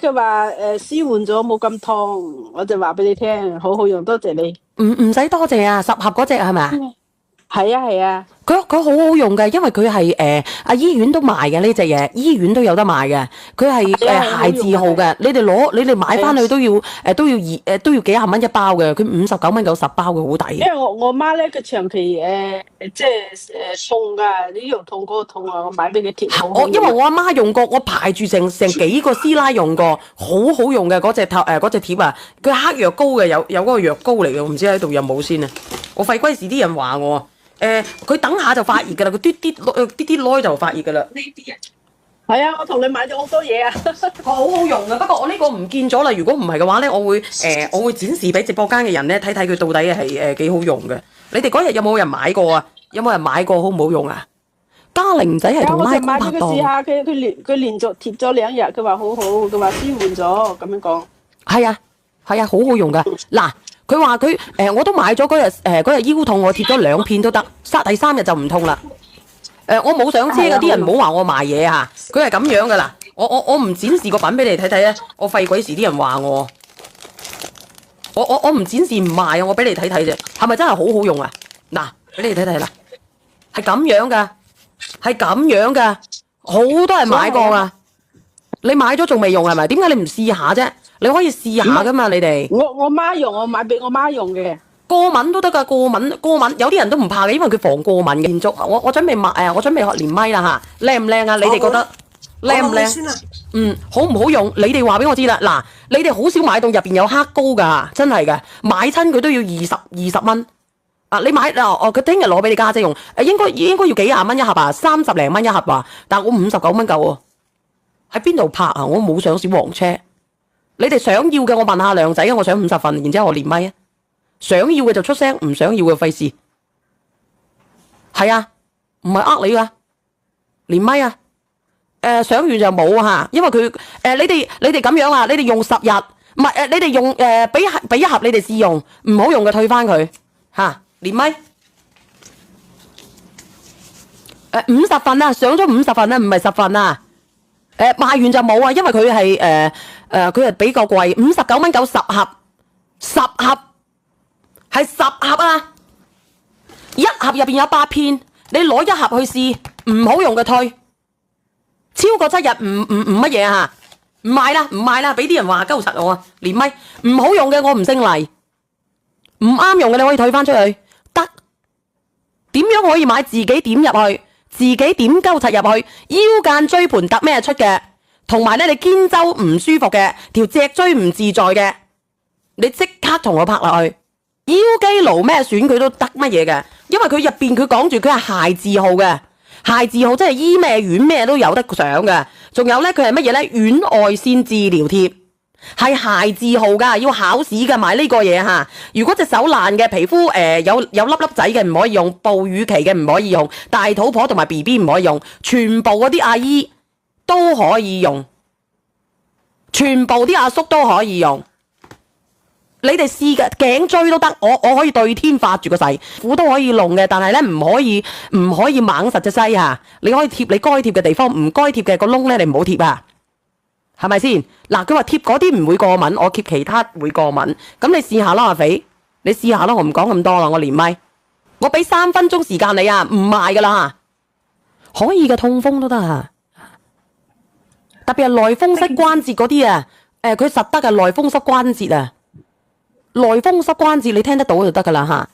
佢話舒緩咗冇咁痛，我就話俾你聽，好好用，多謝你。唔使多謝啊，10盒嗰隻係咪啊？係啊係啊，佢好好用嘅，因為佢係醫院都賣嘅呢隻嘢，醫院都有得賣嘅。佢係鞋字號嘅，你哋買翻去都要幾廿蚊一包嘅，佢59蚊有10包嘅，好抵。因為我媽咧，佢長期即係痛噶，呢度痛嗰個痛啊，我買俾佢貼。因為我阿媽用過，我排住成幾個師奶用過，好好用嘅嗰隻貼啊，佢黑藥膏嘅，有嗰個藥膏嚟嘅，唔知喺度有冇先啊？我費鬼事啲人話我。佢等下就發熱噶啦，佢啲耐就發熱噶啦。呢啲啊，係啊，我同你買咗好多嘢啊，好好用啊！不過我呢個唔見咗啦。如果唔係嘅話咧，我會展示俾直播間嘅人咧睇睇佢到底係幾好用嘅。你哋嗰日有冇人買過啊？有冇人買過好唔好用啊？嘉玲仔係同拉姑拍檔。我就買俾佢試下，佢連續貼咗2日，佢話好好，佢話舒緩咗咁樣講。係啊，好好用噶嗱。佢話我都買咗嗰日腰痛，我貼咗2片都得，第3日就唔痛啦。我冇上車嗰啲人唔好話我賣嘢啊，佢係咁樣噶啦。我唔展示個品俾你睇睇咧，我費鬼事啲人話我唔展示唔賣啊，我俾你睇睇啫，係咪真係好好用啊？嗱，俾你睇睇啦，係咁樣噶，好多人買過噶。你買咗仲未用係咪？點解你唔試下啫？你可以試下噶嘛，你哋。我媽用，我買俾我媽用嘅。過敏都得噶，過敏有啲人都唔怕嘅，因為佢防過敏嘅。連續我準備我準備學連咪啦嚇，靚唔靚啊？你哋覺得靚唔靚？好唔好用？你哋話俾我知啦。嗱，你哋好少買到入邊有黑膏噶，真係噶，買親佢都要20蚊。啊，你買佢聽日攞俾你家姐用，應該要幾廿蚊一盒啊，30零蚊一盒啊，但我59蚊夠喎。喺邊度拍啊？我冇上小黃車。你哋想要嘅，我問下梁仔，我想50份，然之後我連咪啊。想要嘅就出聲，唔想要嘅費事。係啊，唔係呃你噶，連咪啊。想完就冇啊，因為佢你哋咁樣啊，你哋用10日，唔係你哋用俾一盒你哋試用，唔好用嘅退翻佢嚇，連咪。50份啊，上咗50份啊，唔係10份啊。賣完就冇啊，因為佢係比較貴，59蚊夠10盒，10盒係10盒啊，一盒入邊有8片，你攞一盒去試，唔好用嘅退，超過7日唔乜嘢啊，唔賣啦，俾啲人話鳩實我啊，連咪唔好用嘅我唔姓黎，唔啱用嘅你可以退翻出去，得點樣可以買自己點入去？自己點鳩柒入去，腰間椎盤突咩出嘅，同埋咧你肩周唔舒服嘅，條脊椎唔自在嘅，你即刻同我拍落去。腰肌勞咩損佢都得乜嘢嘅，因為佢入邊佢講住佢係鞋字號嘅，鞋字號即係醫咩院咩都有得上嘅。仲有咧佢係乜嘢咧？院外線治療貼係鞋字號噶，要考試噶買呢個嘢吓。如果隻手爛嘅皮膚有粒粒仔嘅唔可以用，哺乳期嘅唔可以用，大肚婆同埋 BB 唔可以用，全部嗰啲阿姨都可以用，全部啲阿叔都可以用。你哋試嘅頸椎都得，我可以對天發住個誓，褲都可以弄嘅，但係咧唔可以猛實隻西啊！你可以貼你該貼嘅地方，唔該貼嘅個窿咧，你唔好貼啊！係咪先？嗱，佢話貼嗰啲唔會過敏，我貼其他會過敏。咁你試下啦，阿肥，你試下啦，我唔講咁多啦，我連咪，我俾3分鐘時間你啊，唔賣噶啦，可以嘅痛風都得啊，特別係內風濕關節嗰啲啊，佢實得嘅內風濕關節啊，內風濕關節你聽得到就得噶啦吓。